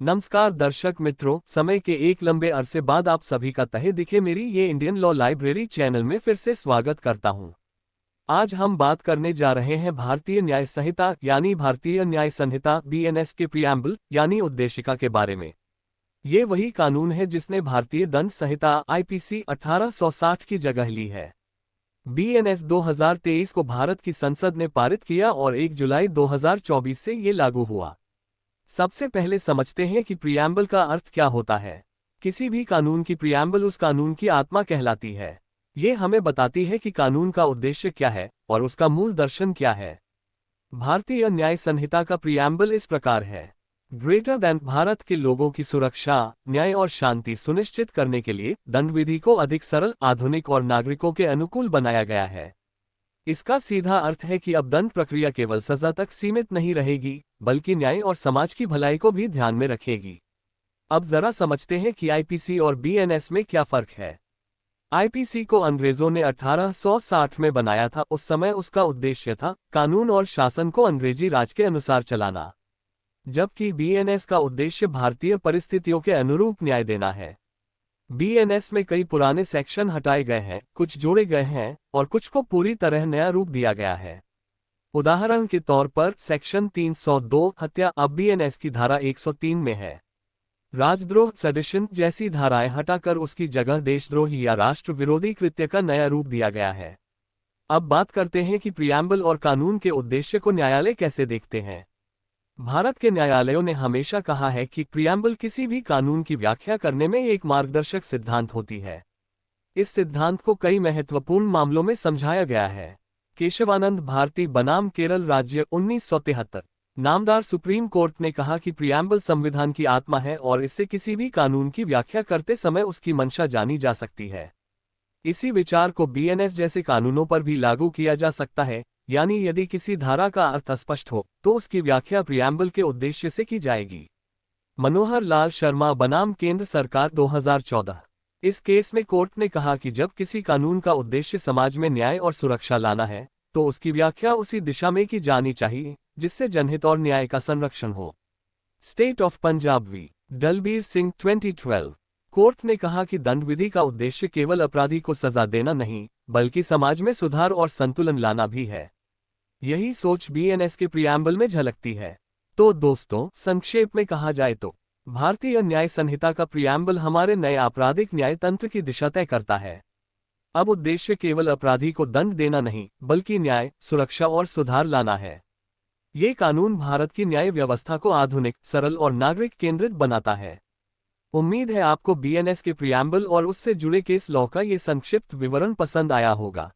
नमस्कार दर्शक मित्रों, समय के एक लंबे अरसे बाद आप सभी का तहे दिखे मेरी ये इंडियन लॉ लाइब्रेरी चैनल में फिर से स्वागत करता हूं। आज हम बात करने जा रहे हैं भारतीय न्याय संहिता यानी भारतीय न्याय संहिता बीएनएस के प्रियम्बल यानी उद्देशिका के बारे में। ये वही कानून है जिसने भारतीय दंड संहिता आईपीसी 1860 की जगह ली है। बीएनएस 2023 को भारत की संसद ने पारित किया और 1 जुलाई 2024 से ये लागू हुआ। सबसे पहले समझते हैं कि प्रियम्बल का अर्थ क्या होता है। किसी भी कानून की प्रियम्बल उस कानून की आत्मा कहलाती है। ये हमें बताती है कि कानून का उद्देश्य क्या है और उसका मूल दर्शन क्या है। भारतीय न्याय संहिता का प्रियम्बल इस प्रकार है। ग्रेटर दैन भारत के लोगों की सुरक्षा, न्याय और शांति सुनिश्चित करने के लिए दंड विधि को अधिक सरल, आधुनिक और नागरिकों के अनुकूल बनाया गया है। इसका सीधा अर्थ है कि अब दंड प्रक्रिया केवल सजा तक सीमित नहीं रहेगी, बल्कि न्याय और समाज की भलाई को भी ध्यान में रखेगी। अब जरा समझते हैं कि आईपीसी और बीएनएस में क्या फर्क है। आईपीसी को अंग्रेजों ने 1860 में बनाया था। उस समय उसका उद्देश्य था कानून और शासन को अंग्रेजी राज के अनुसार चलाना, जबकि बीएनएस का उद्देश्य भारतीय परिस्थितियों के अनुरूप न्याय देना है। बीएनएस में कई पुराने सेक्शन हटाए गए हैं, कुछ जोड़े गए हैं और कुछ को पूरी तरह नया रूप दिया गया है। उदाहरण के तौर पर सेक्शन 302 हत्या अब बीएनएस की धारा 103 में है। राजद्रोह, सेडिशन जैसी धाराएं हटाकर उसकी जगह देशद्रोही या राष्ट्र विरोधी कृत्य का नया रूप दिया गया है। अब बात करते हैं कि प्रियम्बल और कानून के उद्देश्य को न्यायालय कैसे देखते हैं। भारत के न्यायालयों ने हमेशा कहा है कि प्रियम्बल किसी भी कानून की व्याख्या करने में एक मार्गदर्शक सिद्धांत होती है। इस सिद्धांत को कई महत्वपूर्ण मामलों में समझाया गया है। केशवानंद भारती बनाम केरल राज्य 1973। नामदार सुप्रीम कोर्ट ने कहा कि प्रियम्बल संविधान की आत्मा है और इससे किसी भी कानून की व्याख्या करते समय उसकी मंशा जानी जा सकती है। इसी विचार को बीएनएस जैसे कानूनों पर भी लागू किया जा सकता है, यानी यदि किसी धारा का अर्थ अस्पष्ट हो तो उसकी व्याख्या प्रियम्बल के उद्देश्य से की जाएगी। मनोहर लाल शर्मा बनाम केंद्र सरकार 2014। इस केस में कोर्ट ने कहा कि जब किसी कानून का उद्देश्य समाज में न्याय और सुरक्षा लाना है तो उसकी व्याख्या उसी दिशा में की जानी चाहिए जिससे जनहित और न्याय का संरक्षण हो। State of Punjab v Dalbir Singh 2012। Court ने कहा कि दंड विधि का उद्देश्य केवल अपराधी को सजा देना नहीं, बल्कि समाज में सुधार और संतुलन लाना भी है। यही सोच बीएनएस के प्रियम्बल में झलकती है। तो दोस्तों, संक्षेप में कहा जाए तो भारतीय न्याय संहिता का प्रियम्बल हमारे नए आपराधिक न्याय तंत्र की दिशा तय करता है। अब उद्देश्य केवल अपराधी को दंड देना नहीं, बल्कि न्याय, सुरक्षा और सुधार लाना है। ये कानून भारत की न्याय व्यवस्था को आधुनिक, सरल और नागरिक केंद्रित बनाता है। उम्मीद है आपको बीएनएस के प्रियम्बल और उससे जुड़े केस लॉ का ये संक्षिप्त विवरण पसंद आया होगा।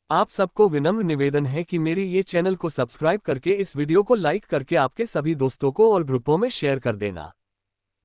आप सबको विनम्र निवेदन है कि मेरी ये चैनल को सब्सक्राइब करके इस वीडियो को लाइक करके आपके सभी दोस्तों को और ग्रुपों में शेयर कर देना।